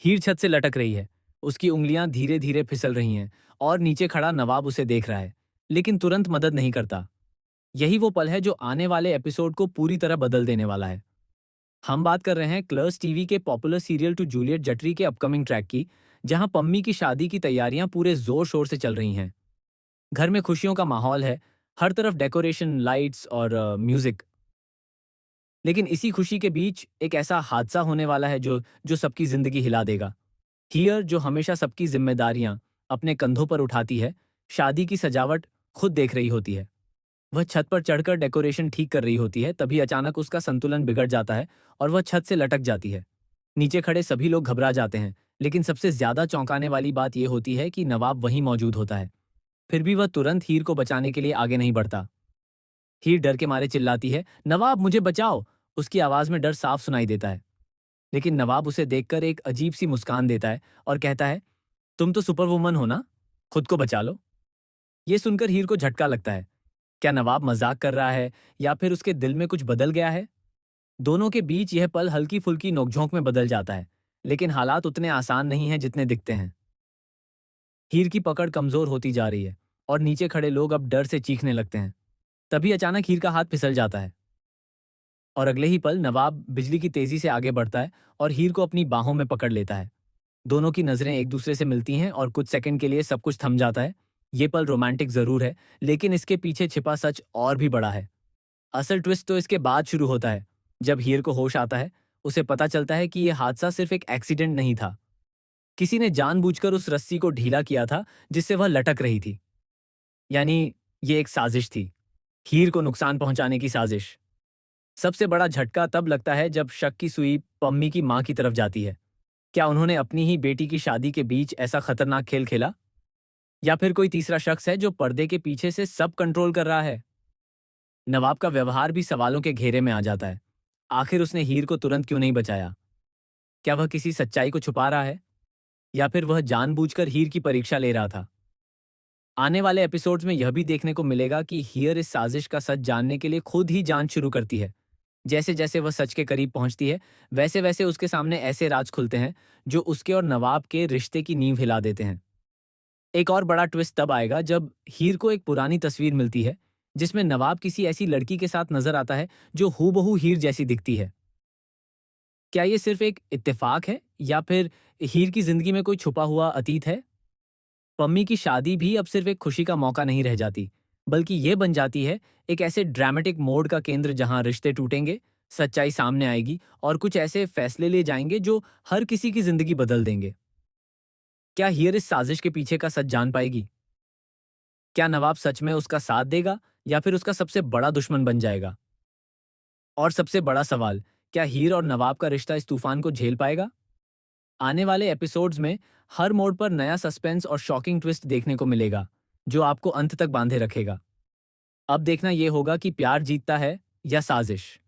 हीर छत से लटक रही है। उसकी उंगलियां धीरे धीरे फिसल रही हैं और नीचे खड़ा नवाब उसे देख रहा है, लेकिन तुरंत मदद नहीं करता। यही वो पल है जो आने वाले एपिसोड को पूरी तरह बदल देने वाला है। हम बात कर रहे हैं क्लर्स टीवी के पॉपुलर सीरियल टू जूलियट जटरी के अपकमिंग ट्रैक की, जहां पम्मी की शादी की तैयारियां पूरे जोर शोर से चल रही हैं। घर में खुशियों का माहौल है, हर तरफ डेकोरेशन, लाइट्स और म्यूजिक। लेकिन इसी खुशी के बीच एक ऐसा हादसा होने वाला है जो जो सबकी जिंदगी हिला देगा। हियर, जो हमेशा सबकी जिम्मेदारियां अपने कंधों पर उठाती है, शादी की सजावट खुद देख रही होती है। वह छत पर चढ़कर डेकोरेशन ठीक कर रही होती है, तभी अचानक उसका संतुलन बिगड़ जाता है और वह छत से लटक जाती है। नीचे खड़े सभी लोग घबरा जाते हैं, लेकिन सबसे ज्यादा चौंकाने वाली बात यह होती है कि नवाब वहीं मौजूद होता है। फिर भी वह तुरंत हीर को बचाने के लिए आगे नहीं बढ़ता। हीर डर के मारे चिल्लाती है, नवाब मुझे बचाओ। उसकी आवाज में डर साफ सुनाई देता है। लेकिन नवाब उसे देखकर एक अजीब सी मुस्कान देता है और कहता है, तुम तो सुपर वुमन हो ना, खुद को बचा लो। ये सुनकर हीर को झटका लगता है। क्या नवाब मजाक कर रहा है या फिर उसके दिल में कुछ बदल गया है? दोनों के बीच यह पल हल्की फुल्की नोकझोंक में बदल जाता है, लेकिन हालात उतने आसान नहीं हैं जितने दिखते हैं। हीर की पकड़ कमजोर होती जा रही है और नीचे खड़े लोग अब डर से चीखने लगते हैं। तभी अचानक हीर का हाथ फिसल जाता है और अगले ही पल नवाब बिजली की तेजी से आगे बढ़ता है और हीर को अपनी बाहों में पकड़ लेता है। दोनों की नजरें एक दूसरे से मिलती हैं और कुछ सेकंड के लिए सब कुछ थम जाता है। ये पल रोमांटिक जरूर है, लेकिन इसके पीछे छिपा सच और भी बड़ा है। असल ट्विस्ट तो इसके बाद शुरू होता है, जब हीर को होश आता है। उसे पता चलता है कि यह हादसा सिर्फ एक एक्सीडेंट नहीं था। किसी ने जानबूझकर उस रस्सी को ढीला किया था जिससे वह लटक रही थी। यानी ये एक साजिश थी, हीर को नुकसान पहुंचाने की साजिश। सबसे बड़ा झटका तब लगता है जब शक की सुई पम्मी की मां की तरफ जाती है। क्या उन्होंने अपनी ही बेटी की शादी के बीच ऐसा खतरनाक खेल खेला? या फिर कोई तीसरा शख्स है जो पर्दे के पीछे से सब कंट्रोल कर रहा है? नवाब का व्यवहार भी सवालों के घेरे में आ जाता है। आखिर उसने हीर को तुरंत क्यों नहीं बचाया? क्या वह किसी सच्चाई को छुपा रहा है या फिर वह जानबूझकर हीर की परीक्षा ले रहा था? आने वाले एपिसोड्स में यह भी देखने को मिलेगा कि हीर इस साजिश का सच जानने के लिए खुद ही जांच शुरू करती है। जैसे जैसे वह सच के करीब पहुंचती है, वैसे वैसे उसके सामने ऐसे राज खुलते हैं जो उसके और नवाब के रिश्ते की नींव हिला देते हैं। एक और बड़ा ट्विस्ट तब आएगा जब हीर को एक पुरानी तस्वीर मिलती है, जिसमें नवाब किसी ऐसी लड़की के साथ नजर आता है जो हूबहू हीर जैसी दिखती है। क्या ये सिर्फ एक इत्तेफाक है या फिर हीर की जिंदगी में कोई छुपा हुआ अतीत है? पम्मी की शादी भी अब सिर्फ एक खुशी का मौका नहीं रह जाती, बल्कि ये बन जाती है एक ऐसे ड्रामेटिक मोड का केंद्र जहां रिश्ते टूटेंगे, सच्चाई सामने आएगी और कुछ ऐसे फैसले ले जाएंगे जो हर किसी की जिंदगी बदल देंगे। क्या हीर इस साजिश के पीछे का सच जान पाएगी? क्या नवाब सच में उसका साथ देगा या फिर उसका सबसे बड़ा दुश्मन बन जाएगा? और सबसे बड़ा सवाल, क्या हीर और नवाब का रिश्ता इस तूफान को झेल पाएगा? आने वाले एपिसोड्स में हर मोड़ पर नया सस्पेंस और शॉकिंग ट्विस्ट देखने को मिलेगा, जो आपको अंत तक बांधे रखेगा। अब देखना यह होगा कि प्यार जीतता है या साजिश।